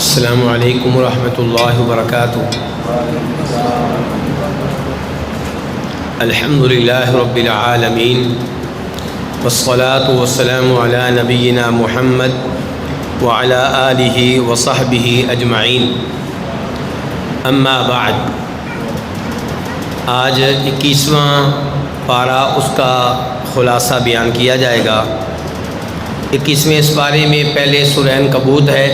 السلام علیکم ورحمۃ اللہ وبرکاتہ۔ الحمد للہ رب العالمین والصلاة والسلام علی نبینا محمد وعلی آلہ وصحبہ اجمعین، اما بعد۔ آج 21واں پارہ، اس کا خلاصہ بیان کیا جائے گا۔ 21ویں اس پارے میں پہلے سورہ عنکبوت ہے،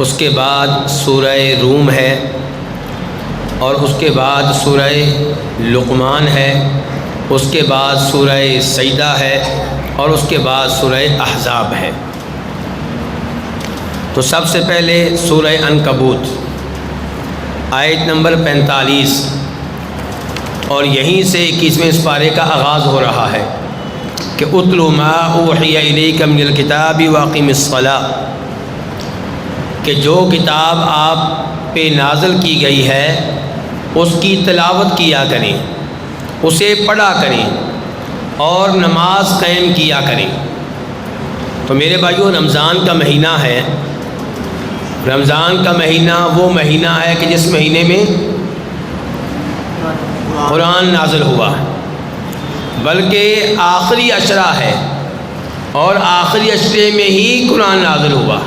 اس کے بعد سورہ روم ہے، اور اس کے بعد سورہ لقمان ہے، اس کے بعد سورہ سجدہ ہے، اور اس کے بعد سورہ احزاب ہے۔ تو سب سے پہلے سورہ عنکبوت، آیت نمبر 45، اور یہیں سے 21ویں اس پارے کا آغاز ہو رہا ہے کہ اتل ما اوحی الیک من الکتاب واقم الصلاۃ، کہ جو کتاب آپ پہ نازل کی گئی ہے اس کی تلاوت کیا کریں، اسے پڑھا کریں اور نماز قائم کیا کریں۔ تو میرے بھائیو، رمضان کا مہینہ ہے۔ رمضان کا مہینہ وہ مہینہ ہے کہ جس مہینے میں قرآن نازل ہوا، بلکہ آخری عشرہ ہے، اور آخری عشرے میں ہی قرآن نازل ہوا۔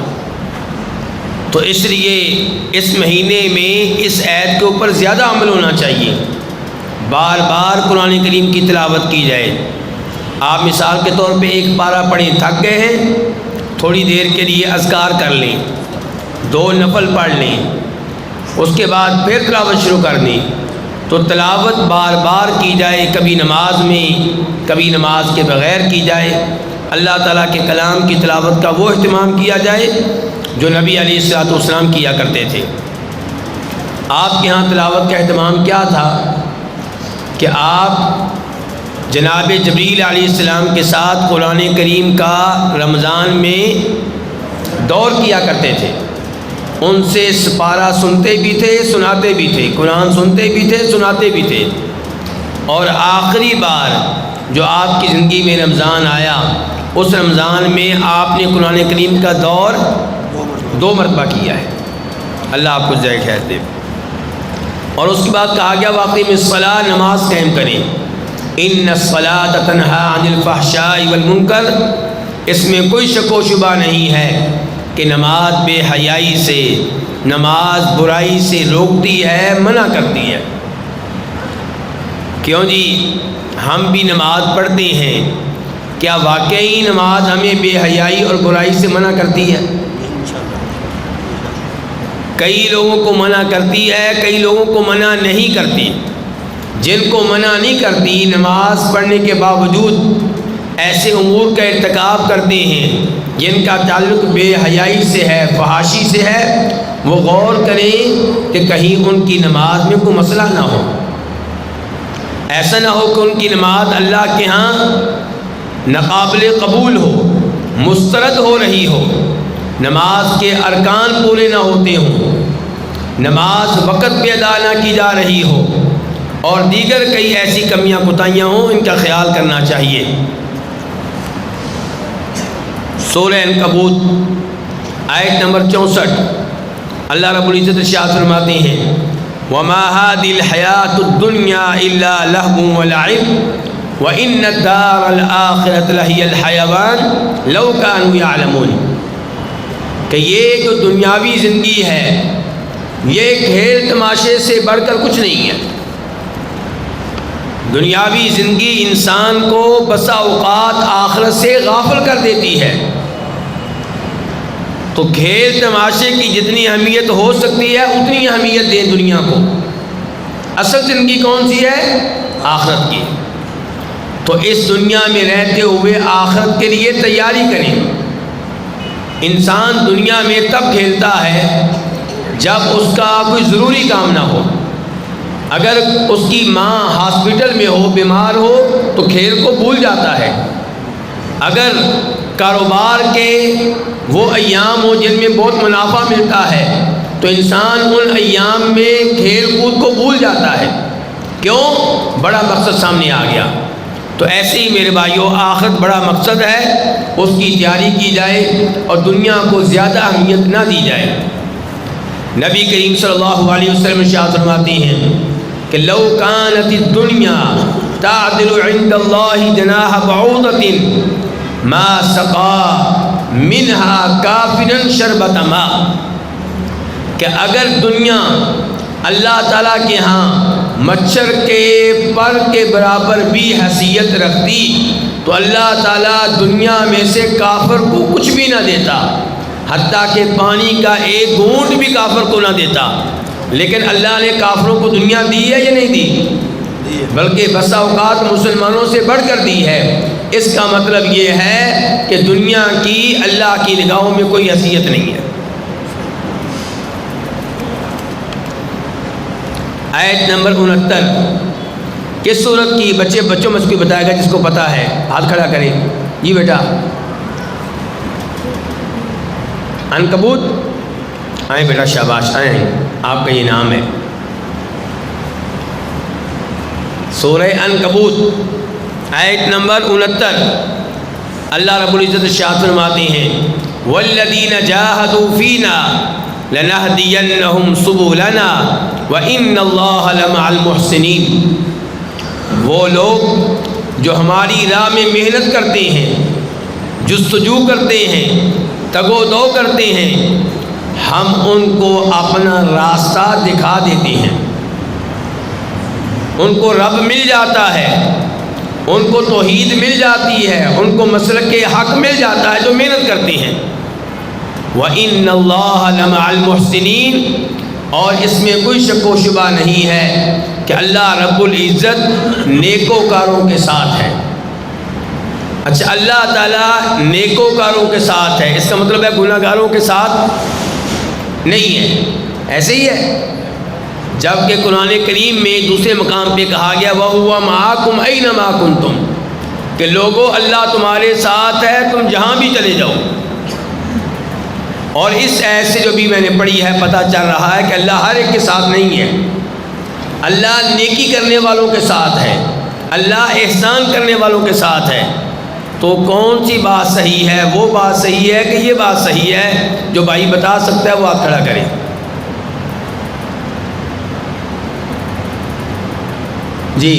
تو اس لیے اس مہینے میں اس آیت کے اوپر زیادہ عمل ہونا چاہیے، بار بار قرآن کریم کی تلاوت کی جائے۔ آپ مثال کے طور پہ ایک پارہ پڑھیں، تھک گئے ہیں، تھوڑی دیر کے لیے اذکار کر لیں، 2 نفل پڑھ لیں، اس کے بعد پھر تلاوت شروع کر دیں۔ تو تلاوت بار بار کی جائے، کبھی نماز میں، کبھی نماز کے بغیر کی جائے۔ اللہ تعالیٰ کے کلام کی تلاوت کا وہ اہتمام کیا جائے جو نبی علیہ الصلوۃ والسلام کیا کرتے تھے۔ آپ کے ہاں تلاوت کا اہتمام کیا تھا کہ آپ جناب جبریل علیہ السلام کے ساتھ قرآن کریم کا رمضان میں دور کیا کرتے تھے، ان سے سپارہ سنتے بھی تھے، سناتے بھی تھے، قرآن سنتے بھی تھے، سناتے بھی تھے۔ اور آخری بار جو آپ کی زندگی میں رمضان آیا، اس رمضان میں آپ نے قرآن کریم کا دور 2 مرتبہ کیا ہے۔ اللہ آپ کو جزائے خیر دے۔ اور اس کے بعد کہا گیا واقعی میں الصلاۃ، نماز قائم کریں۔ ان الصلاۃ تنہی عن الفحشاء والمنکر، اس میں کوئی شک و شبہ نہیں ہے کہ نماز بے حیائی سے، نماز برائی سے روکتی ہے، منع کرتی ہے۔ کیوں جی؟ ہم بھی نماز پڑھتے ہیں، کیا واقعی نماز ہمیں بے حیائی اور برائی سے منع کرتی ہے؟ کئی لوگوں کو منع کرتی ہے، کئی لوگوں کو منع نہیں کرتی۔ جن کو منع نہیں کرتی، نماز پڑھنے کے باوجود ایسے امور کا ارتکاب کرتے ہیں جن کا تعلق بے حیائی سے ہے، فحاشی سے ہے، وہ غور کریں کہ کہیں ان کی نماز میں کوئی مسئلہ نہ ہو۔ ایسا نہ ہو کہ ان کی نماز اللہ کے ہاں ناقابل قبول ہو، مسترد ہو رہی ہو، نماز کے ارکان پورے نہ ہوتے ہوں، نماز وقت پہ ادا نہ کی جا رہی ہو، اور دیگر کئی ایسی کمیاں کوتاہیاں ہوں، ان کا خیال کرنا چاہیے۔ سورہ عنکبوت آیت نمبر 64، اللہ رب العزت ارشاد فرماتے ہیں وَمَا هَذِهِ الْحَيَاةُ الدُّنْيَا إِلَّا لَهْوٌ وَلَعِبٌ وَإِنَّ الدَّارَ الْآخِرَةَ لَهِيَ الْحَيَوَانُ لَوْ كَانُوا يَعْلَمُونَ، کہ یہ جو دنیاوی زندگی ہے یہ کھیل تماشے سے بڑھ کر کچھ نہیں ہے۔ دنیاوی زندگی انسان کو بسا اوقات آخرت سے غافل کر دیتی ہے۔ تو کھیل تماشے کی جتنی اہمیت ہو سکتی ہے اتنی اہمیت دیں دنیا کو۔ اصل زندگی کون سی ہے؟ آخرت کی۔ تو اس دنیا میں رہتے ہوئے آخرت کے لیے تیاری کریں۔ انسان دنیا میں تب کھیلتا ہے جب اس کا کوئی ضروری کام نہ ہو۔ اگر اس کی ماں ہاسپٹل میں ہو، بیمار ہو، تو کھیل کو بھول جاتا ہے۔ اگر کاروبار کے وہ ایام ہو جن میں بہت منافع ملتا ہے تو انسان ان ایام میں کھیل کود کو بھول جاتا ہے۔ کیوں؟ بڑا مقصد سامنے آ گیا۔ تو ایسے ہی میرے بھائیوں آخرت بڑا مقصد ہے، اس کی تیاری کی جائے اور دنیا کو زیادہ اہمیت نہ دی جائے۔ نبی کریم صلی اللہ علیہ وسلم ارشاد فرماتے ہیں کہ لو کانت الدنیا تعدل عند اللہ جناح بعوضۃ ما سقا منها کافرا شربۃ ماء، کہ اگر دنیا اللہ تعالیٰ کے ہاں مچھر کے پر کے برابر بھی حیثیت رکھتی تو اللہ تعالیٰ دنیا میں سے کافر کو کچھ بھی نہ دیتا، حتیٰ کہ پانی کا ایک گھونٹ بھی کافر کو نہ دیتا۔ لیکن اللہ نے کافروں کو دنیا دی ہے یا نہیں دی؟ بلکہ بسا اوقات مسلمانوں سے بڑھ کر دی ہے۔ اس کا مطلب یہ ہے کہ دنیا کی اللہ کی نگاہوں میں کوئی حیثیت نہیں ہے۔ آیت نمبر 69 کس سورت کی؟ بچوں میں سے کوئی بتائے گا جس کو پتہ ہے ہاتھ کھڑا کرے۔ جی بیٹا، عنکبوت؟ آئیں بیٹا، شاباش، آئیں، آپ کا یہ نام ہے۔ سورہ عنکبوت آیت نمبر 69، اللہ رب العزت ارشاد فرماتے ہیں والذین جاہدوا فینا لنہدینہم سبلنا وان اللہ لمع المحسنین، وہ لوگ جو ہماری راہ میں محنت کرتے ہیں، جستجو کرتے ہیں، تگ و دو کرتے ہیں، ہم ان کو اپنا راستہ دکھا دیتے ہیں، ان کو رب مل جاتا ہے، ان کو توحید مل جاتی ہے، ان کو مسلک حق مل جاتا ہے جو محنت کرتے ہیں۔ وَإِنَّ اللَّهَ لَمَعَ الْمُحْسِنِينَ، اور اس میں کوئی شک و شبہ نہیں ہے کہ اللہ رب العزت نیکوکاروں کے ساتھ ہے۔ اچھا، اللہ تعالیٰ نیکوکاروں کے ساتھ ہے، اس کا مطلب ہے گناہ گاروں کے ساتھ نہیں ہے۔ ایسے ہی ہے جبکہ قرآن کریم میں دوسرے مقام پہ کہا گیا وَهُوَ مَعَكُمْ أَيْنَمَا كُنْتُمْ، کہ لوگو اللہ تمہارے ساتھ ہے، تم جہاں بھی چلے جاؤ۔ اور اس آیت سے جو بھی میں نے پڑھی ہے پتہ چل رہا ہے کہ اللہ ہر ایک کے ساتھ نہیں ہے، اللہ نیکی کرنے والوں کے ساتھ ہے، اللہ احسان کرنے والوں کے ساتھ ہے۔ تو کون سی بات صحیح ہے؟ وہ بات صحیح ہے کہ یہ بات صحیح ہے؟ جو بھائی بتا سکتا ہے وہ آپ کھڑا کریں۔ جی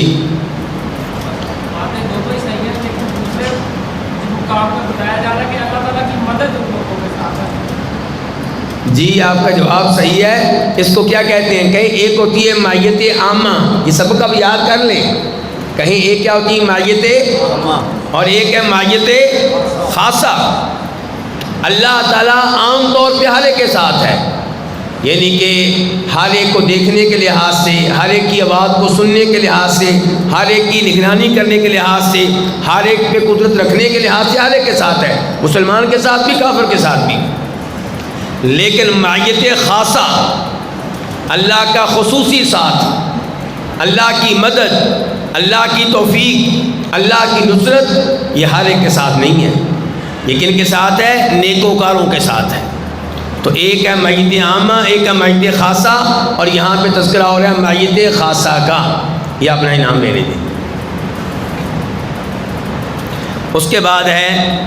جی، آپ کا جواب صحیح ہے۔ اس کو کیا کہتے ہیں؟ کہیں ایک ہوتی ہے مائیت عامہ، یہ سب کا یاد کر لیں، کہیں ایک کیا ہوتی ہے مائیت عامہ اور ایک ہے مائیت خاصہ۔ اللہ تعالیٰ عام طور پہ ہر ایک کے ساتھ ہے، یعنی کہ ہر ایک کو دیکھنے کے لحاظ سے، ہر ایک کی آواز کو سننے کے لحاظ سے، ہر ایک کی نگرانی کرنے کے لحاظ سے، ہر ایک پہ قدرت رکھنے کے لحاظ سے ہر ایک کے ساتھ ہے، مسلمان کے ساتھ بھی، کافر کے ساتھ بھی۔ لیکن معیت خاصہ، اللہ کا خصوصی ساتھ، اللہ کی مدد، اللہ کی توفیق، اللہ کی نصرت، یہ ہر ایک کے ساتھ نہیں ہے۔ یہ کن کے ساتھ ہے؟ نیکوکاروں کے ساتھ ہے۔ تو ایک ہے معیت عامہ، ایک ہے معیت خاصہ، اور یہاں پہ تذکرہ ہو رہا ہے معیت خاصہ کا، یہ اپنا انعام لے لیجیے۔ اس کے بعد ہے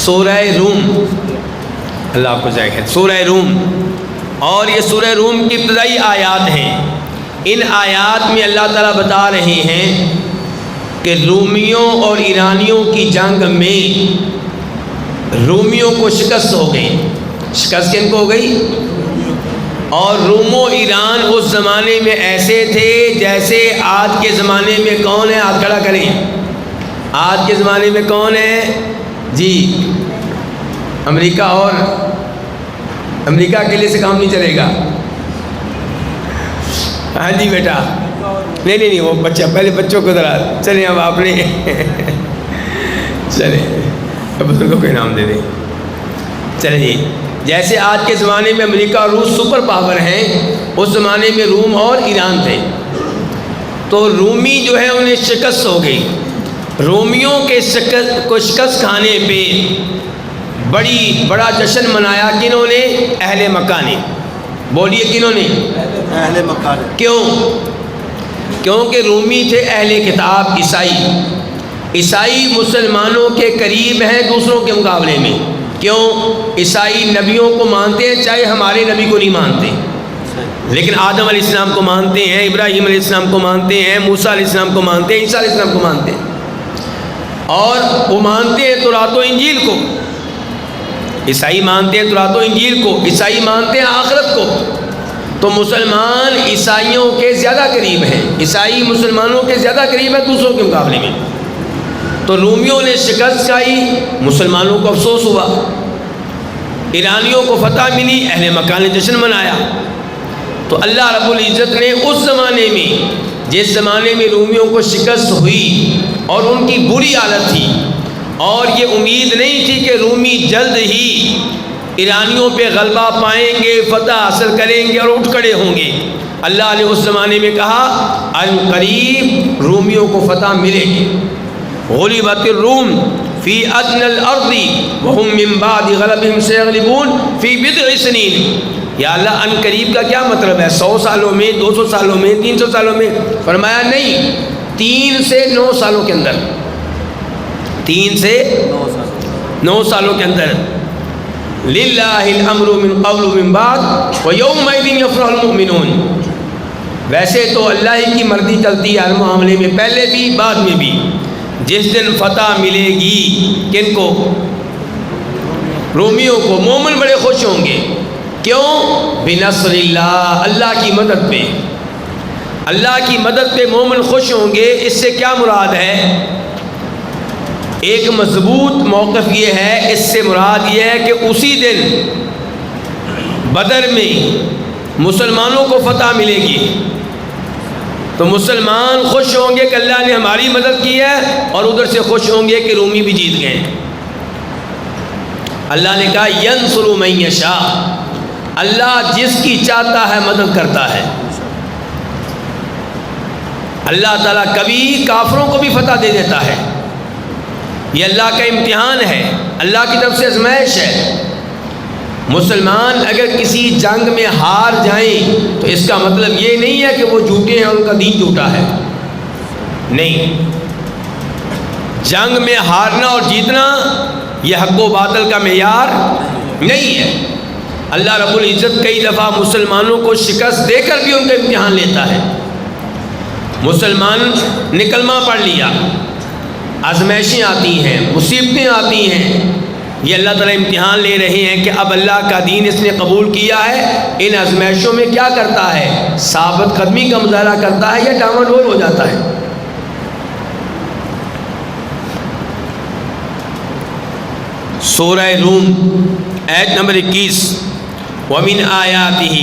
سورہ روم، اللہ آپ کو ذائقہ ہے، سورہ روم، اور یہ سورہ روم کی ابتدائی آیات ہیں۔ ان آیات میں اللہ تعالیٰ بتا رہے ہیں کہ رومیوں اور ایرانیوں کی جنگ میں رومیوں کو شکست ہو گئی۔ شکست کن کو ہو گئی؟ اور روم و ایران اس زمانے میں ایسے تھے جیسے آج کے زمانے میں کون ہے؟ ہاتھ کھڑا کریں، آج کے زمانے میں کون ہے؟ جی امریکہ، اور امریکہ اکیلے سے کام نہیں چلے گا۔ ہاں جی بیٹا، نہیں وہ بچہ، پہلے بچوں کو ذرا چلیں، اب آپ نے چلیں اب بزرگوں کو انعام دے دیں۔ چلیں جی، جیسے آج کے زمانے میں امریکہ اور روس سپر پاور ہیں، اس زمانے میں روم اور ایران تھے۔ تو رومی جو ہے انہیں شکست ہو گئی۔ رومیوں کے شکست کھانے پہ بڑا جشن منایا کنہوں نے؟ اہل مکہ نے۔ بولیے کنہوں نے؟ اہل مکہ نے۔ کیوں؟ کیونکہ رومی تھے اہل کتاب، عیسائی، عیسائی مسلمانوں کے قریب ہیں دوسروں کے مقابلے میں. کیوں؟ عیسائی نبیوں کو مانتے ہیں چاہے ہمارے نبی کو نہیں مانتے، لیکن آدم علیہ السلام کو مانتے ہیں، ابراہیم علیہ السلام کو مانتے ہیں، موسیٰ علیہ السلام کو مانتے ہیں، عیسیٰ علیہ السلام کو مانتے ہیں. اور وہ مانتے ہیں تورات و انجیل کو. عیسائی مانتے ہیں تورات و انجیل کو، عیسائی مانتے ہیں آخرت کو. تو مسلمان عیسائیوں کے زیادہ قریب ہیں، عیسائی مسلمانوں کے زیادہ قریب ہیں دوسروں کے مقابلے میں. تو رومیوں نے شکست کھائی، مسلمانوں کو افسوس ہوا. ایرانیوں کو فتح ملی، اہل مکہ نے جشن منایا. تو اللہ رب العزت نے اس زمانے میں، جس زمانے میں رومیوں کو شکست ہوئی اور ان کی بری حالت تھی اور یہ امید نہیں تھی کہ رومی جلد ہی ایرانیوں پہ غلبہ پائیں گے، فتح حاصل کریں گے اور اٹھ کھڑے ہوں گے، اللہ نے اس زمانے میں کہا ان قریب رومیوں کو فتح ملے گی. غلبت الروم فی ادنی الارض وهم من بعد غلبهم سیغلبون فی بضع سنین. یا اللہ ان قریب کا کیا مطلب ہے؟ 100 سالوں میں، 200 سالوں میں، 300 سالوں میں؟ فرمایا نہیں، 3 سے 9 سالوں کے اندر، 3 سے 9 سالوں کے اندر. للہ الامر من قبل من بعد ویومئذ یفرح المؤمنون. ویسے تو اللہ ہی کی مرضی چلتی ہے ہر معاملے میں، پہلے بھی بعد میں بھی. جس دن فتح ملے گی کن کو؟ رومیوں کو. مومن بڑے خوش ہوں گے. کیوں؟ بنصر اللہ، اللہ کی مدد پہ. اللہ کی مدد پہ مومن خوش ہوں گے. اس سے کیا مراد ہے؟ ایک مضبوط موقف یہ ہے، اس سے مراد یہ ہے کہ اسی دن بدر میں مسلمانوں کو فتح ملے گی تو مسلمان خوش ہوں گے کہ اللہ نے ہماری مدد کی ہے، اور ادھر سے خوش ہوں گے کہ رومی بھی جیت گئے. اللہ نے کہا ینصر من یشاء، اللہ جس کی چاہتا ہے مدد کرتا ہے. اللہ تعالیٰ کبھی کافروں کو بھی فتح دے دیتا ہے. یہ اللہ کا امتحان ہے، اللہ کی طرف سے آزمائش ہے. مسلمان اگر کسی جنگ میں ہار جائیں تو اس کا مطلب یہ نہیں ہے کہ وہ جھوٹے ہیں اور ان کا دین جھوٹا ہے. نہیں، جنگ میں ہارنا اور جیتنا یہ حق و باطل کا معیار نہیں ہے. اللہ رب العزت کئی دفعہ مسلمانوں کو شکست دے کر بھی ان کا امتحان لیتا ہے. مسلمان نے کلمہ پڑھ لیا، آزمائشیں آتی ہیں، مصیبتیں آتی ہیں، یہ اللہ تعالیٰ امتحان لے رہے ہیں کہ اب اللہ کا دین اس نے قبول کیا ہے، ان آزمائشوں میں کیا کرتا ہے؟ ثابت قدمی کا مظاہرہ کرتا ہے یا ڈاواں ڈول ہو جاتا ہے؟ سورہ روم آیت نمبر 21، وَمِنْ آيَاتِهِ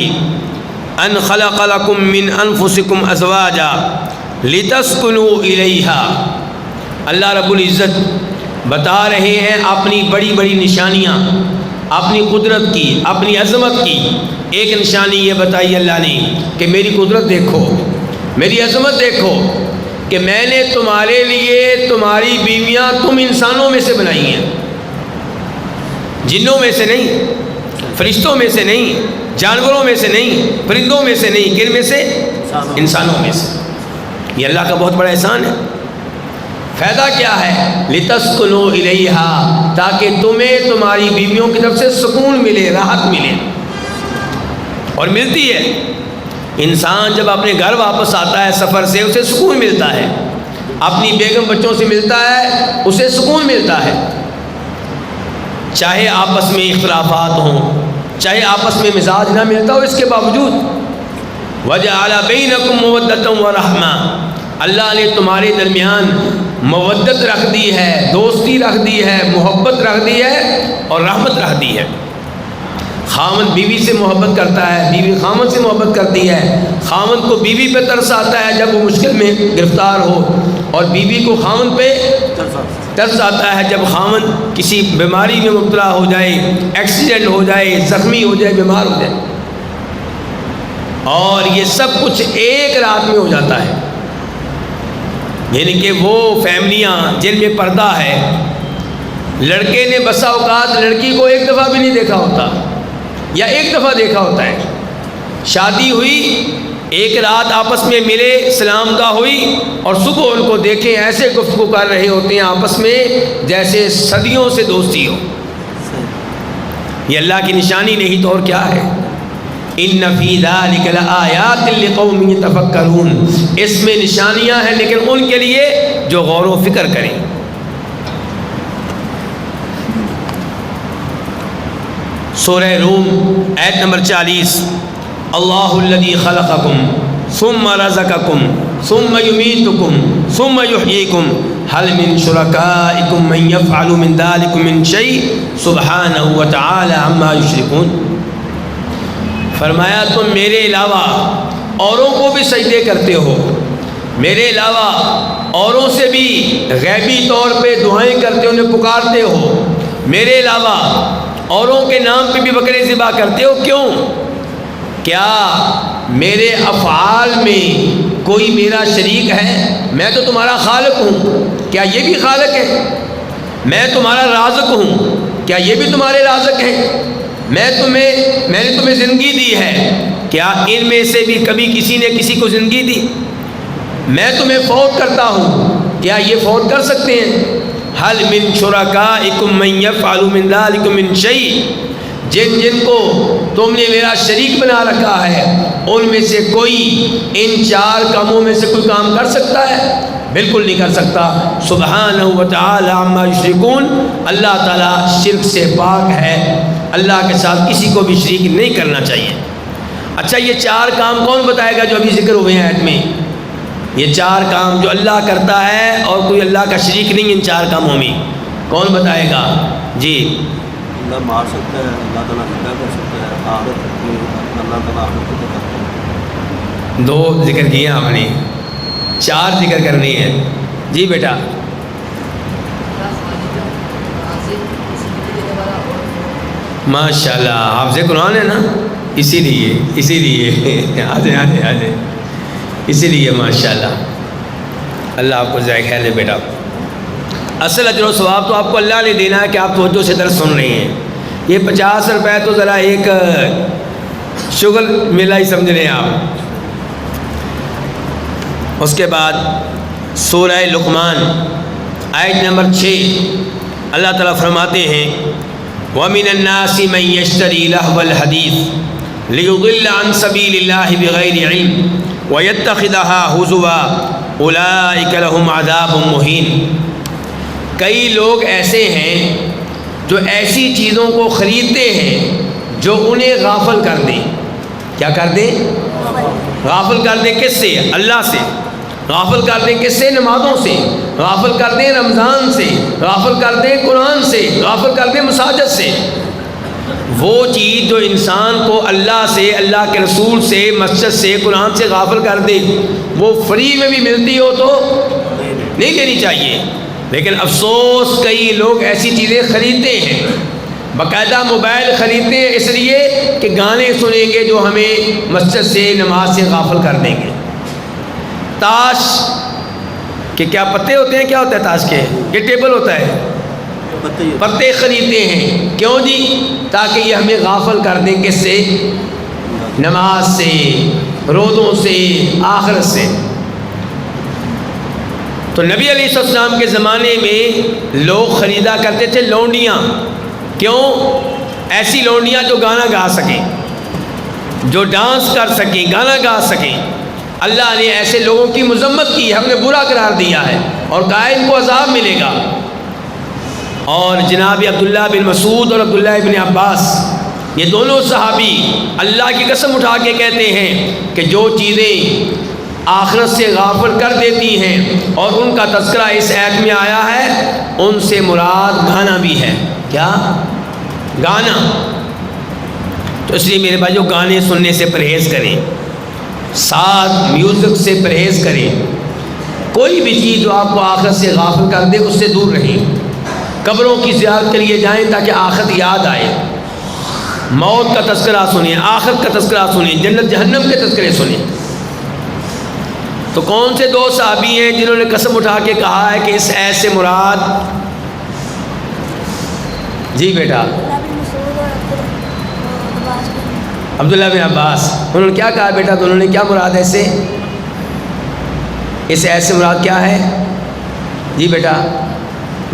أَنْ خَلَقَ لَكُم مِّنْ أَنفُسِكُمْ أَزْوَاجًا لِتَسْكُنُوا إِلَيْهَا. اللہ رب العزت بتا رہے ہیں اپنی بڑی بڑی نشانیاں، اپنی قدرت کی، اپنی عظمت کی. ایک نشانی یہ بتائی اللہ نے کہ میری قدرت دیکھو، میری عظمت دیکھو کہ میں نے تمہارے لیے تمہاری بیویاں تم انسانوں میں سے بنائی ہیں، جنوں میں سے نہیں، فرشتوں میں سے نہیں، جانوروں میں سے نہیں، پرندوں میں سے نہیں، کن میں سے؟ انسانوں میں سے. یہ اللہ کا بہت بڑا احسان ہے. فائدہ کیا ہے؟ لِتَسْكُنُوا إِلَيْهَا، تاکہ تمہیں تمہاری بیویوں کی طرف سے سکون ملے، راحت ملے. اور ملتی ہے. انسان جب اپنے گھر واپس آتا ہے سفر سے اسے سکون ملتا ہے، اپنی بیگم بچوں سے ملتا ہے اسے سکون ملتا ہے. چاہے آپس میں اختلافات ہوں، چاہے آپس میں مزاج نہ ملتا ہو، اس کے باوجود وَجَعَلَ بَيْنَكُمْ مَوَدَّةً وَرَحْمَةً، اللہ نے تمہارے درمیان مودت رکھ دی ہے، دوستی رکھ دی ہے، محبت رکھ دی ہے اور رحمت رکھ دی ہے. خاوند بیوی سے محبت کرتا ہے، بیوی خاوند سے محبت کرتی ہے. خاوند کو بیوی پہ ترس آتا ہے جب وہ مشکل میں گرفتار ہو، اور بیوی کو خاوند پہ ترس آتا ہے جب خاوند کسی بیماری میں مبتلا ہو جائے، ایکسیڈنٹ ہو جائے، زخمی ہو جائے، بیمار ہو جائے. اور یہ سب کچھ ایک رات میں ہو جاتا ہے. یعنی کہ وہ فیملیاں جن میں پردہ ہے، لڑکے نے بسا اوقات لڑکی کو ایک دفعہ بھی نہیں دیکھا ہوتا یا ایک دفعہ دیکھا ہوتا ہے. شادی ہوئی ایک رات آپس میں ملے، سلام دعا ہوئی، اور صبح ان کو دیکھیں ایسے گفتگو کر رہے ہوتے ہیں آپس میں جیسے صدیوں سے دوستی ہو۔ یہ اللہ کی نشانی نہیں تو اور کیا ہے؟ ان فی ذلک لآیات لقوم یتفکرون، اس میں نشانیاں ہیں لیکن ان کے لیے جو غور و فکر کریں۔ سورہ روم آیت نمبر 40، اللہ الذی خلقکم ثم رزقکم ثم یمیتکم ثم یحییکم هل من شرکائکم من یفعل من ذلک من شیء سبحانہ وتعالی عما یشرکون۔ فرمایا تم میرے علاوہ اوروں کو بھی سجدے کرتے ہو، میرے علاوہ اوروں سے بھی غیبی طور پہ دعائیں کرتے ہو، انہیں پکارتے ہو، میرے علاوہ اوروں کے نام پہ بھی بکرے ذبح کرتے ہو، کیوں؟ کیا میرے افعال میں کوئی میرا شریک ہے؟ میں تو تمہارا خالق ہوں، کیا یہ بھی خالق ہے؟ میں تمہارا رازق ہوں، کیا یہ بھی تمہارے رازق ہیں؟ میں نے تمہیں زندگی دی ہے، کیا ان میں سے بھی کبھی کسی نے کسی کو زندگی دی؟ میں تمہیں فوت کرتا ہوں، کیا یہ فوت کر سکتے ہیں؟ حل من شرکائکم من یفعل من ذلک من شیء، جن کو تم نے میرا شریک بنا رکھا ہے ان میں سے کوئی ان 4 کاموں میں سے کوئی کام کر سکتا ہے؟ بالکل نہیں کر سکتا۔ سبحانہ وتعالی عما یشرکون، اللہ تعالیٰ شرک سے پاک ہے، اللہ کے ساتھ کسی کو بھی شریک نہیں کرنا چاہیے۔ اچھا یہ 4 کام کون بتائے گا جو ابھی ذکر ہوئے ہیں آیت میں؟ یہ 4 کام جو اللہ کرتا ہے اور کوئی اللہ کا شریک نہیں ان 4 کاموں میں، کون بتائے گا؟ جی اللہ مار سکتا ہے، اللہ تعالیٰ زندہ کر سکتا ہے، اللہ تعالیٰ آخرت کو کرتا ہے۔ 2 ذکر کیے آپ نے، 4 ذکر کرنی ہے۔ جی بیٹا ماشاء اللہ حافظ قرآن ہے نا، اسی لیے آجے اسی لیے ماشاء اللہ، اللہ آپ کو ذائقہ خیر دے بیٹا۔ اصل اجر و ثواب تو آپ کو اللہ نے دینا ہے کہ آپ توجہ سے درس سن رہے ہیں۔ یہ 50 روپے تو ذرا ایک شغل میلہ ہی سمجھ رہے ہیں آپ۔ اس کے بعد سورہ لقمان آیت نمبر 6، اللہ تعالیٰ فرماتے ہیں وَمِنَ النَّاسِ مَن يَشْتَرِي لَهْوَ الْحَدِيثِ لِيُضِلَّ عَن سَبِيلِ اللَّهِ بِغَيْرِ عِلْمٍ وَيَتَّخِذَهَا هُزُوًا أُولَٰئِكَ لَهُمْ عَذَابٌ مُّهِينٌ۔ کئی لوگ ایسے ہیں جو ایسی چیزوں کو خریدتے ہیں جو انہیں غافل کر دیں۔ کیا کر دیں؟ غافل کر دیں کس سے؟ اللہ سے۔ غافل کر دیں کس سے؟ نمازوں سے۔ غافل کر دیں رمضان سے، غافل کر دیں قرآن سے، غافل کر دیں مساجد سے۔ وہ چیز جو انسان کو اللہ سے، اللہ کے رسول سے، مسجد سے، قرآن سے غافل کر دے، وہ فری میں بھی ملتی ہو تو نہیں لینی چاہیے۔ لیکن افسوس کئی لوگ ایسی چیزیں خریدتے ہیں، باقاعدہ موبائل خریدتے ہیں اس لیے کہ گانے سنیں گے جو ہمیں مسجد سے، نماز سے غافل کر دیں گے۔ تاش کے کیا پتے ہوتے ہیں؟ کیا ہوتا ہے تاش کے؟ یہ ٹیبل ہوتا ہے، پتے خریدتے ہیں، کیوں جی؟ تاکہ یہ ہمیں غافل کر دیں کس سے؟ نماز سے، روزوں سے، آخرت سے۔ تو نبی علیہ السلام کے زمانے میں لوگ خریدا کرتے تھے لونڈیاں، کیوں؟ ایسی لونڈیاں جو گانا گا سکیں، جو ڈانس کر سکیں، گانا گا سکیں۔ اللہ نے ایسے لوگوں کی مذمت کی ہے، ہم نے برا قرار دیا ہے اور کہا ان کو عذاب ملے گا۔ اور جناب عبداللہ بن مسعود اور عبداللہ بن عباس، یہ دونوں صحابی اللہ کی قسم اٹھا کے کہتے ہیں کہ جو چیزیں آخرت سے غافل کر دیتی ہیں اور ان کا تذکرہ اس آیت میں آیا ہے، ان سے مراد گانا بھی ہے۔ کیا؟ گانا۔ تو اس لیے میرے بھائیو گانے سننے سے پرہیز کریں، ساتھ میوزک سے پرہیز کریں۔ کوئی بھی چیز جو آپ کو آخرت سے غافل کر دے اس سے دور رہیں۔ قبروں کی زیارت کے لیے جائیں تاکہ آخرت یاد آئے، موت کا تذکرہ سنیں، آخرت کا تذکرہ سنیں، جنت جہنم کے تذکرے سنیں۔ تو کون سے 2 صحابی ہیں جنہوں نے قسم اٹھا کے کہا ہے کہ اس ایت سے مراد؟ جی بیٹا عبداللہ بن عباس انہوں نے کیا کہا بیٹا؟ تو انہوں نے کیا مراد ایسے؟ اس ایسے مراد کیا ہے؟ جی بیٹا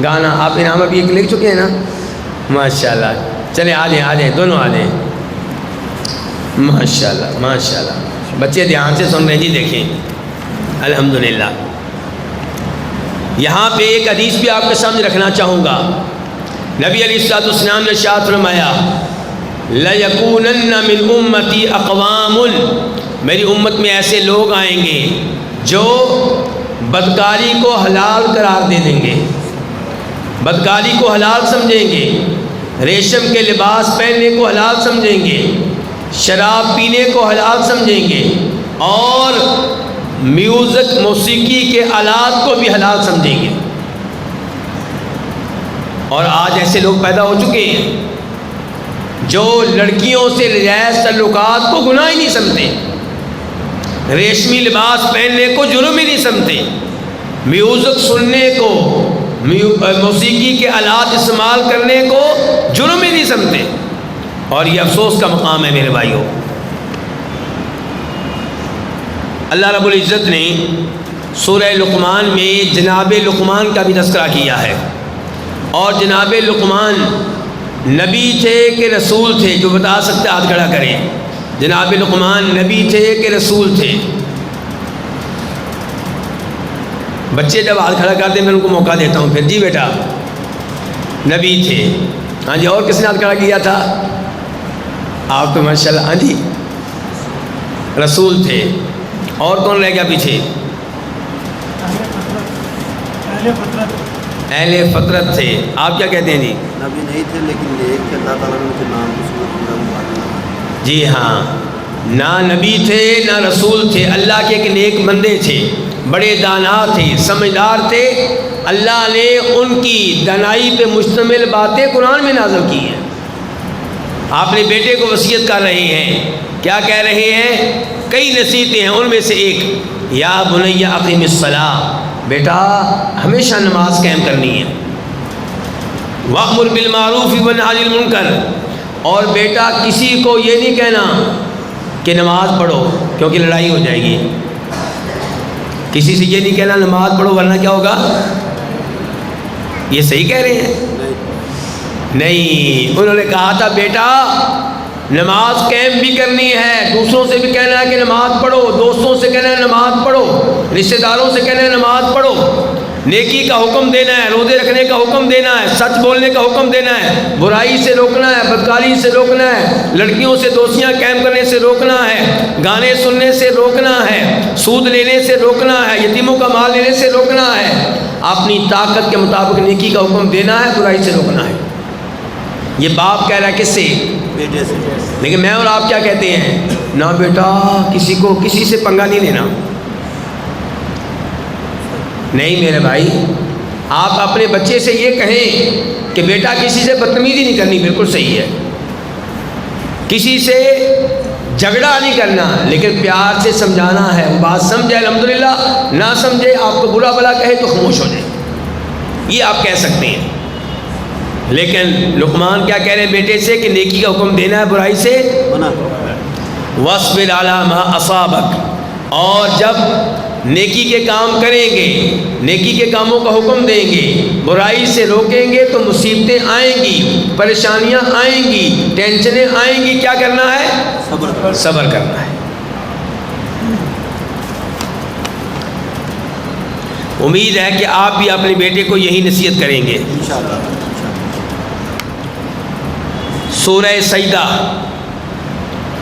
گانا آپ انعام ابھی ایک لکھ چکے ہیں نا؟ ماشاء اللہ، چلیں آ جائیں دونوں آ جائیں، ماشاء اللہ ماشاء اللہ، بچے دھیان سے سن رہے ہیں جی، دیکھیں الحمدللہ۔ یہاں پہ ایک حدیث بھی آپ کے سامنے رکھنا چاہوں گا، نبی علیہ الصلوۃ والسلام نے ارشاد فرمایا لَيَكُونَنَّ مِنْ أُمَّتِي أَقْوَامٌ، میری امت میں ایسے لوگ آئیں گے جو بدکاری کو حلال قرار دے دیں گے، بدکاری کو حلال سمجھیں گے، ریشم کے لباس پہننے کو حلال سمجھیں گے، شراب پینے کو حلال سمجھیں گے، اور میوزک موسیقی کے آلات کو بھی حلال سمجھیں گے۔ اور آج ایسے لوگ پیدا ہو چکے ہیں جو لڑکیوں سے ناجائز تعلقات کو گناہ ہی نہیں سمجھتے، ریشمی لباس پہننے کو جرم ہی نہیں سمجھتے، میوزک سننے کو، موسیقی کے آلات استعمال کرنے کو جرم ہی نہیں سمجھتے، اور یہ افسوس کا مقام ہے میرے بھائیوں۔ اللہ رب العزت نے سورہ لقمان میں جناب لقمان کا بھی تذکرہ کیا ہے، اور جناب لقمان نبی تھے کہ رسول تھے؟ جو بتا سکتے ہاتھ کھڑا کریں۔ جناب لقمان نبی تھے کہ رسول تھے؟ بچے جب ہاتھ کھڑا کرتے ہیں میں ان کو موقع دیتا ہوں پھر۔ جی بیٹا نبی تھے، ہاں جی، اور کس نے ہاتھ کھڑا کیا تھا؟ آپ تو ماشاءاللہ، ہاں جی رسول تھے، اور کون رہ گیا پیچھے؟ اہل فطرت تھے۔ آپ کیا کہتے ہیں جی؟ نبی نہیں تھے لیکن نیک تھے، اللہ تعالیٰ نے ان کے نام رسول۔ جی ہاں، نہ نبی تھے نہ رسول تھے، اللہ کے ایک نیک بندے تھے، بڑے دانا تھے، سمجھدار تھے۔ اللہ نے ان کی دانائی پہ مشتمل باتیں قرآن میں نازل کی ہیں۔ آپ نے بیٹے کو وصیت کر رہے ہیں، کیا کہہ رہے ہیں؟ کئی نصیحتیں ہیں، ان میں سے ایک یا بنی اقیم الصلاۃ، بیٹا ہمیشہ نماز قائم کرنی ہے، وَأْمُرْ بِالْمَعْرُوفِ وَانْهَ عَنِ الْمُنْكَرِ، اور بیٹا کسی کو یہ نہیں کہنا کہ نماز پڑھو کیونکہ لڑائی ہو جائے گی، کسی سے یہ نہیں کہنا نماز پڑھو ورنہ کیا ہوگا۔ یہ صحیح کہہ رہے ہیں؟ نہیں، انہوں نے کہا تھا بیٹا نماز قائم بھی کرنی ہے، دوسروں سے بھی کہنا ہے کہ نماز پڑھو، دوستوں سے کہنا ہے نماز پڑھو، رشتہ داروں سے کہنا ہے نماز پڑھو، نیکی کا حکم دینا ہے، روزے رکھنے کا حکم دینا ہے، سچ بولنے کا حکم دینا ہے، برائی سے روکنا ہے، بدکاری سے روکنا ہے، لڑکیوں سے دوستیاں قائم کرنے سے روکنا ہے، گانے سننے سے روکنا ہے، سود لینے سے روکنا ہے، یتیموں کا مال لینے سے روکنا ہے، اپنی طاقت کے مطابق نیکی کا حکم دینا ہے، برائی سے روکنا ہے۔ یہ باپ کہہ رہا ہے کس سے؟ بیٹے سے۔ لیکن میں اور آپ کیا کہتے ہیں؟ نہ بیٹا کسی سے پنگا نہیں لینا۔ نہیں میرے بھائی، آپ اپنے بچے سے یہ کہیں کہ بیٹا کسی سے بدتمیزی نہیں کرنی، بالکل صحیح ہے، کسی سے جھگڑا نہیں کرنا، لیکن پیار سے سمجھانا ہے، وہ بات سمجھے الحمدللہ، نہ سمجھے آپ کو برا بھلا کہے تو خاموش ہو جائے، یہ آپ کہہ سکتے ہیں۔ لیکن لقمان کیا کہہ رہے ہیں بیٹے سے کہ نیکی کا حکم دینا ہے، برائی سے منع۔ وَاصْبِرْ عَلَىٰ مَا أَصَابَكَ، اور جب نیکی کے کام کریں گے، نیکی کے کاموں کا حکم دیں گے، برائی سے روکیں گے تو مصیبتیں آئیں گی، پریشانیاں آئیں گی، ٹینشنیں آئیں گی، کیا کرنا ہے؟ صبر کرنا ہے۔ امید ہے کہ آپ بھی اپنے بیٹے کو یہی نصیحت کریں گے۔ انشاءاللہ۔ سورہ سجدہ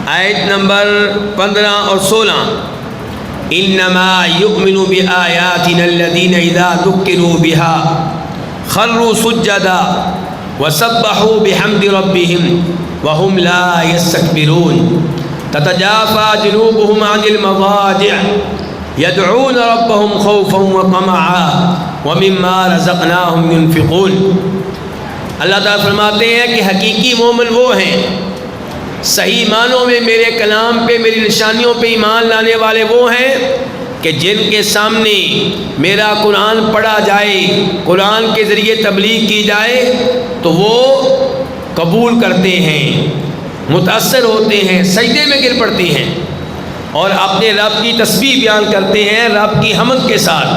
آیت نمبر 15 اور 16، انما یؤمن بآیاتنا الذین اذا ذکروا بها خروا سجدا وسبحوا بحمد ربهم وهم لا يستكبرون تتجافى جنوبهم عن المضاجع يدعون ربهم خوفا وطمعا ومما رزقناهم ينفقون۔ اللہ تعالیٰ فرماتے ہیں کہ حقیقی مومن وہ ہیں، صحیح معنوں میں میرے کلام پہ، میری نشانیوں پہ ایمان لانے والے وہ ہیں کہ جن کے سامنے میرا قرآن پڑھا جائے، قرآن کے ذریعے تبلیغ کی جائے تو وہ قبول کرتے ہیں، متاثر ہوتے ہیں، سجدے میں گر پڑتی ہیں اور اپنے رب کی تسبیح بیان کرتے ہیں رب کی حمد کے ساتھ۔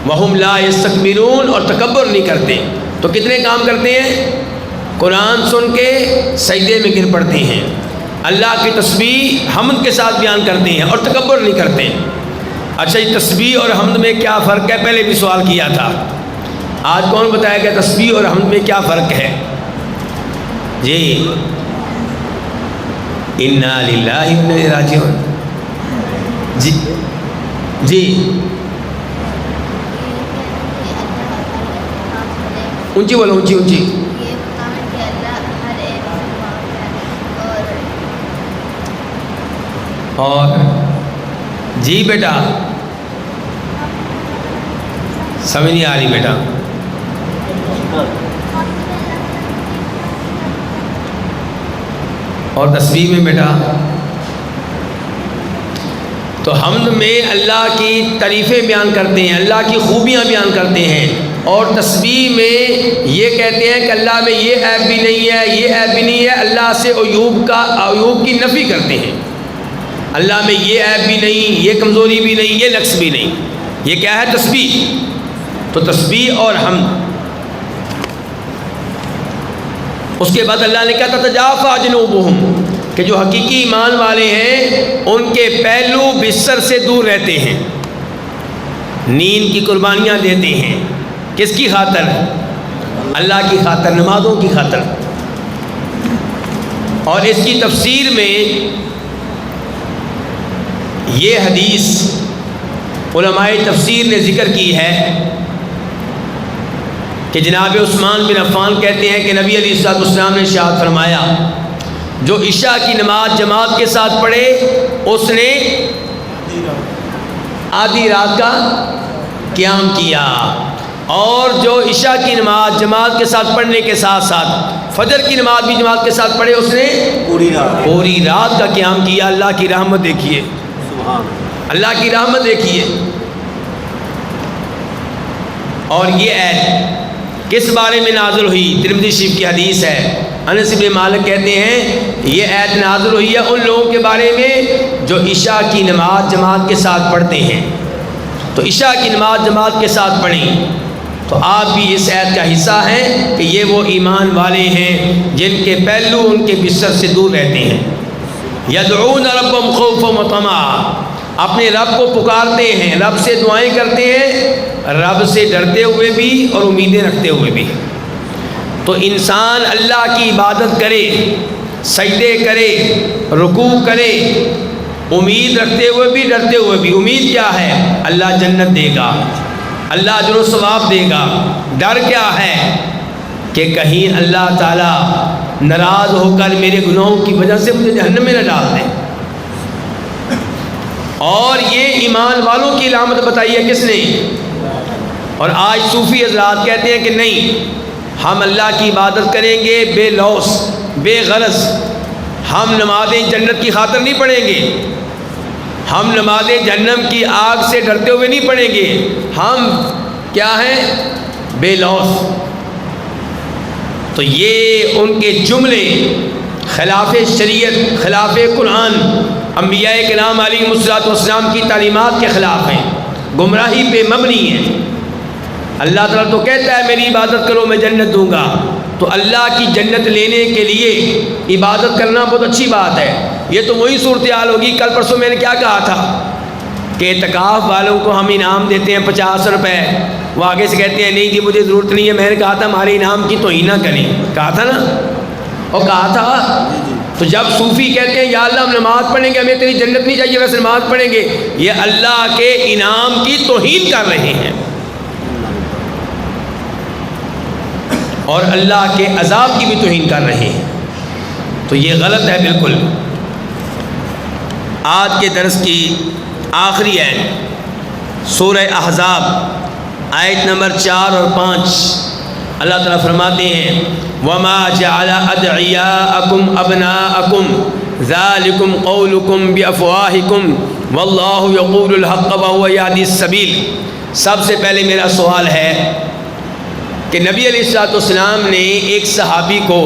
وَهُمْ لَا يَسْتَكْبِرُونَ، اور تکبر نہیں کرتے۔ تو کتنے کام کرتے ہیں؟ قرآن سن کے سجدے میں گر پڑتے ہیں، اللہ کی تسبیح حمد کے ساتھ بیان کرتے ہیں اور تکبر نہیں کرتے۔ اچھا یہ تسبیح اور حمد میں کیا فرق ہے؟ پہلے بھی سوال کیا تھا، آج کون بتائے گا تسبیح اور حمد میں کیا فرق ہے؟ جی اِنَّا لِلَّهِ وَإِنَّا إِلَيْهِ رَاجِعُونَ۔ جی جی اونچی بولو، اونچی اونچی۔ اور جی بیٹا سمجھ نہیں آ رہی بیٹا۔ اور تسبیح میں بیٹا، تو حمد میں اللہ کی تعریفیں بیان کرتے ہیں، اللہ کی خوبیاں بیان کرتے ہیں، اور تسبیح میں یہ کہتے ہیں کہ اللہ میں یہ عیب بھی نہیں ہے، یہ عیب بھی نہیں ہے، اللہ سے عیوب کی نفی کرتے ہیں، اللہ میں یہ عیب بھی نہیں، یہ کمزوری بھی نہیں، یہ نقص بھی نہیں۔ یہ کیا ہے؟ تسبیح۔ تو تسبیح اور حمد۔ اس کے بعد اللہ نے کہا تتجافا جنوبہم، کہ جو حقیقی ایمان والے ہیں ان کے پہلو بستر سے دور رہتے ہیں، نیند کی قربانیاں دیتے ہیں۔ کس کی خاطر؟ اللہ کی خاطر، نمازوں کی خاطر۔ اور اس کی تفسیر میں یہ حدیث علماء تفسیر نے ذکر کی ہے کہ جناب عثمان بن عفان کہتے ہیں کہ نبی علیہ السلام نے ارشاد فرمایا جو عشاء کی نماز جماعت کے ساتھ پڑھے اس نے آدھی رات کا قیام کیا، اور جو عشاء کی نماز جماعت کے ساتھ پڑھنے کے ساتھ ساتھ فجر کی نماز بھی جماعت کے ساتھ پڑھے اس نے پوری رات کا قیام کیا۔ اللہ کی رحمت دیکھیے، اللہ کی رحمت دیکھیے۔ اور یہ ایت کس بارے میں نازل ہوئی؟ ترمذی شریف کی حدیث ہے، انس بن مالک کہتے ہیں یہ ایت نازل ہوئی ہے ان لوگوں کے بارے میں جو عشاء کی نماز جماعت کے ساتھ پڑھتے ہیں۔ تو عشاء کی نماز جماعت کے ساتھ پڑھیں تو آپ بھی اس ایت کا حصہ ہیں کہ یہ وہ ایمان والے ہیں جن کے پہلو ان کے بستر سے دور رہتے ہیں۔ یدعون ربهم خوفا وطمعا، اپنے رب کو پکارتے ہیں، رب سے دعائیں کرتے ہیں، رب سے ڈرتے ہوئے بھی اور امیدیں رکھتے ہوئے بھی۔ تو انسان اللہ کی عبادت کرے، سجدے کرے، رکوع کرے، امید رکھتے ہوئے بھی ڈرتے ہوئے بھی۔ امید کیا ہے؟ اللہ جنت دے گا، اللہ اجر و ثواب دے گا۔ ڈر کیا ہے؟ کہ کہیں اللہ تعالیٰ ناراض ہو کر میرے گناہوں کی وجہ سے مجھے جہنم میں نہ ڈال دے۔ اور یہ ایمان والوں کی علامت بتائی ہے کس نے؟ اور آج صوفی حضرات کہتے ہیں کہ نہیں، ہم اللہ کی عبادت کریں گے بے لوث بے غرض، ہم نمازیں جنت کی خاطر نہیں پڑھیں گے، ہم نمازیں جہنم کی آگ سے ڈرتے ہوئے نہیں پڑھیں گے، ہم کیا ہیں؟ بے لوث۔ تو یہ ان کے جملے خلاف شریعت، خلاف قرآن، انبیاء کرام علیہ السلام کی تعلیمات کے خلاف ہیں، گمراہی پہ مبنی ہیں۔ اللہ تعالیٰ تو کہتا ہے میری عبادت کرو میں جنت دوں گا، تو اللہ کی جنت لینے کے لیے عبادت کرنا بہت اچھی بات ہے۔ یہ تو وہی صورتحال ہوگی، کل پرسوں میں نے کیا کہا تھا کہ اعتکاف والوں کو ہم انعام دیتے ہیں 50 روپے، وہ آگے سے کہتے ہیں نہیں جی مجھے ضرورت نہیں ہے، میں نے کہا تھا ہمارے انعام کی توہین نہ کریں، کہا تھا نا، اور کہا تھا۔ تو جب صوفی کہتے ہیں یا اللہ ہم نماز پڑھیں گے ہمیں تیری جنت نہیں چاہیے ویسے نماز پڑھیں گے، یہ اللہ کے انعام کی توہین کر رہے ہیں اور اللہ کے عذاب کی بھی توہین کر رہے ہیں، تو یہ غلط ہے بالکل۔ آج کے درس کی آخری آیت سورہ احزاب آیت نمبر 4 اور 5، اللہ تعالیٰ فرماتے ہیں وَمَا جَعَلَ أَدْعِيَاءَكُمْ أَبْنَاءَكُمْ ذَلِكُمْ قَوْلُكُمْ بِأَفْوَاهِكُمْ وَاللَّهُ يَقُولُ الْحَقَّ وَهُوَ يَهْدِي السَّبِيلَ۔ سب سے پہلے میرا سوال ہے کہ نبی علیہ السلام نے ایک صحابی کو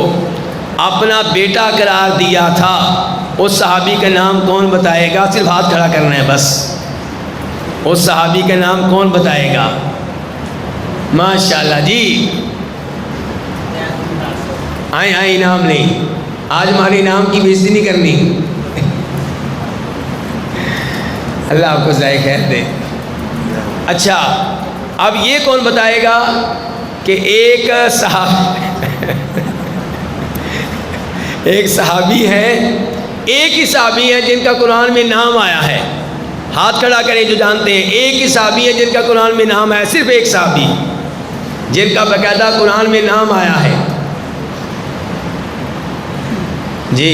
اپنا بیٹا قرار دیا تھا، اس صحابی کا نام کون بتائے گا؟ صرف ہاتھ کھڑا کرنا ہے بس. اس صحابی کا نام کون بتائے گا؟ ماشاءاللہ جی، آئیں انعام نہیں. آج ہمارے انعام کی بےعزتی نہیں کرنی. اللہ آپ کو ذائقہ خیر دے. اچھا، اب یہ کون بتائے گا کہ ایک صحابی ہے، ایک ہی صحابی ہے جن کا قرآن میں نام آیا ہے. ہاتھ کھڑا کریں جو جانتے ہیں. ایک ہی صحابی ہے جن کا قرآن میں نام آیا، صرف ایک صحابی جن کا باقاعدہ قرآن میں نام آیا ہے. جی،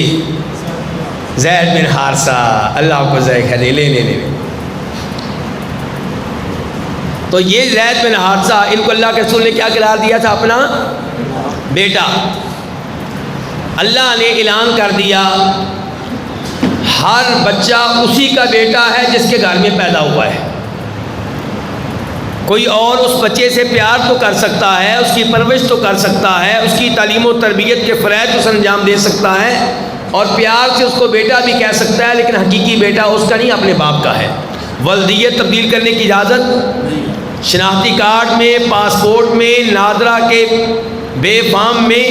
زید بن حارثہ. اللہ آپ کو ذائقہ دے. لے. تو یہ زید بن حارثہ، ان کو اللہ کے رسول نے کیا قرار دیا تھا؟ اپنا بیٹا. اللہ نے اعلان کر دیا ہر بچہ اسی کا بیٹا ہے جس کے گھر میں پیدا ہوا ہے. کوئی اور اس بچے سے پیار تو کر سکتا ہے، اس کی پرورش تو کر سکتا ہے، اس کی تعلیم و تربیت کے فرائض اس انجام دے سکتا ہے، اور پیار سے اس کو بیٹا بھی کہہ سکتا ہے، لیکن حقیقی بیٹا اس کا نہیں، اپنے باپ کا ہے. ولدیت تبدیل کرنے کی اجازت شناختی کارڈ میں، پاسپورٹ میں، نادرا کے بے فارم میں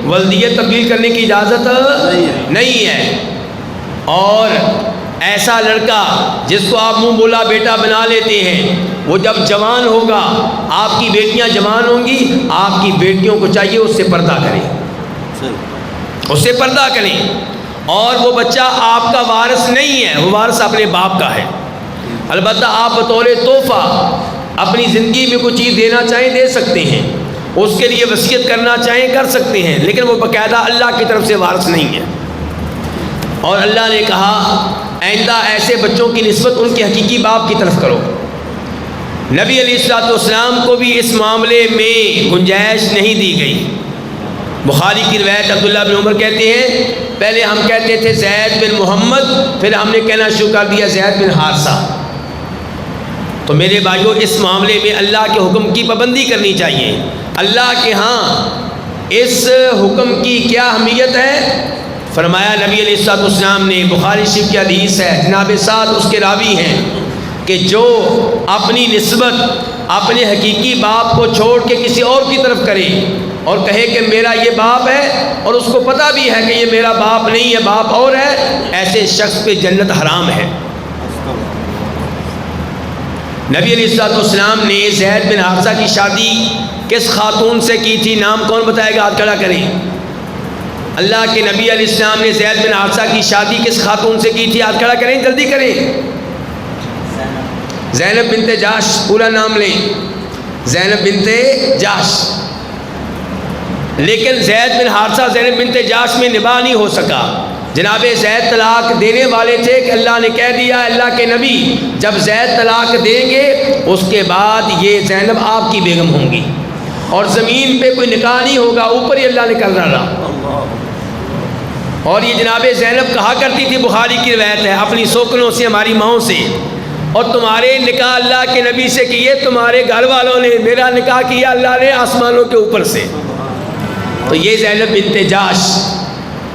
ولدیت تبدیل کرنے کی اجازت نہیں ہے. اور ایسا لڑکا جس کو آپ منہ بولا بیٹا بنا لیتے ہیں، وہ جب جوان ہوگا، آپ کی بیٹیاں جوان ہوں گی، آپ کی بیٹیوں کو چاہیے اس سے پردہ کریں، اس سے پردہ کریں. اور وہ بچہ آپ کا وارث نہیں ہے، وہ وارث اپنے باپ کا ہے. البتہ آپ بطور تحفہ اپنی زندگی میں کوئی چیز دینا چاہیں دے سکتے ہیں، اس کے لیے وصیت کرنا چاہیں کر سکتے ہیں، لیکن وہ باقاعدہ اللہ کی طرف سے وارث نہیں ہے. اور اللہ نے کہا آئندہ ایسے بچوں کی نسبت ان کے حقیقی باپ کی طرف کرو. نبی علیہ الصلوۃ والسلام کو بھی اس معاملے میں گنجائش نہیں دی گئی. بخاری کی روایت عبداللہ بن عمر کہتے ہیں پہلے ہم کہتے تھے زید بن محمد، پھر ہم نے کہنا شروع کر دیا زید بن حارثہ. تو میرے بھائیو، اس معاملے میں اللہ کے حکم کی پابندی کرنی چاہیے. اللہ کے ہاں اس حکم کی کیا اہمیت ہے؟ فرمایا نبی علیہ الصلوۃ والسلام نے، بخاری شریف کی حدیث ہے، جناب سعد اس کے راوی ہیں، کہ جو اپنی نسبت اپنے حقیقی باپ کو چھوڑ کے کسی اور کی طرف کرے اور کہے کہ میرا یہ باپ ہے، اور اس کو پتہ بھی ہے کہ یہ میرا باپ نہیں ہے، باپ اور ہے، ایسے شخص پہ جنت حرام ہے. نبی علیہ الصلوۃ والسلام نے زید بن حارثہ کی شادی کس خاتون سے کی تھی؟ نام کون بتائے گا؟ ہاتھ کھڑا کریں. اللہ کے نبی علیہ السلام نے زید بن حارثہ کی شادی کس خاتون سے کی تھی؟ ہاتھ کھڑا کریں، جلدی کریں. زینب بنت جاش. پورا نام لیں، زینب بنت جاش. لیکن زید بن حارثہ زینب بنت جاش میں نباہ نہیں ہو سکا. جناب زید طلاق دینے والے تھے کہ اللہ نے کہہ دیا اللہ کے نبی جب زید طلاق دیں گے اس کے بعد یہ زینب آپ کی بیگم ہوں گی، اور زمین پہ کوئی نکاح نہیں ہوگا، اوپر ہی اللہ نے کر ڈالا. اور یہ جناب زینب کہا کرتی تھی، بخاری کی روایت ہے، اپنی سوکنوں سے، ہماری ماؤں سے، اور تمہارے نکاح اللہ کے نبی سے کیے، تمہارے گھر والوں نے، میرا نکاح کیا اللہ نے آسمانوں کے اوپر سے. تو یہ زینب بنت جاش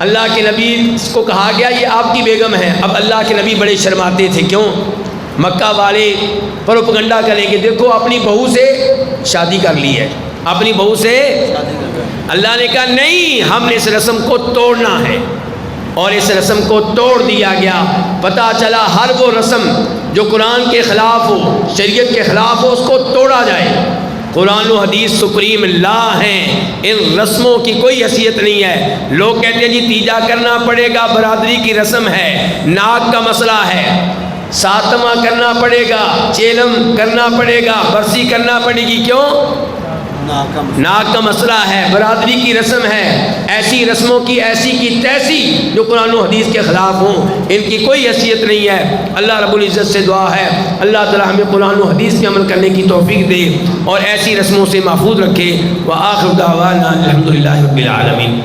اللہ کے نبی کو کہا گیا یہ آپ کی بیگم ہے. اب اللہ کے نبی بڑے شرماتے تھے. کیوں؟ مکہ والے پروپگنڈا کریں کہ دیکھو اپنی بہو سے شادی کر لی ہے، اپنی بہو سے. اللہ نے کہا نہیں، ہم نے اس رسم کو توڑنا ہے، اور اس رسم کو توڑ دیا گیا. پتہ چلا ہر وہ رسم جو قرآن کے خلاف ہو، شریعت کے خلاف ہو، اس کو توڑا جائے. قرآن و حدیث سپریم لا ہیں، ان رسموں کی کوئی حیثیت نہیں ہے. لوگ کہتے ہیں جی تیجا کرنا پڑے گا، برادری کی رسم ہے، ناک کا مسئلہ ہے، ساتواں کرنا پڑے گا، چیلم کرنا پڑے گا، برسی کرنا پڑے گی. کیوں؟ ناک کا مسئلہ ہے، برادری کی رسم ہے. ایسی رسموں کی ایسی کی تیسی جو قرآن و حدیث کے خلاف ہوں، ان کی کوئی حیثیت نہیں ہے. اللہ رب العزت سے دعا ہے اللہ تعالی ہمیں قرآن و حدیث پہ عمل کرنے کی توفیق دے اور ایسی رسموں سے محفوظ رکھے. وآخر دعوانا الحمدللہ رب العالمین.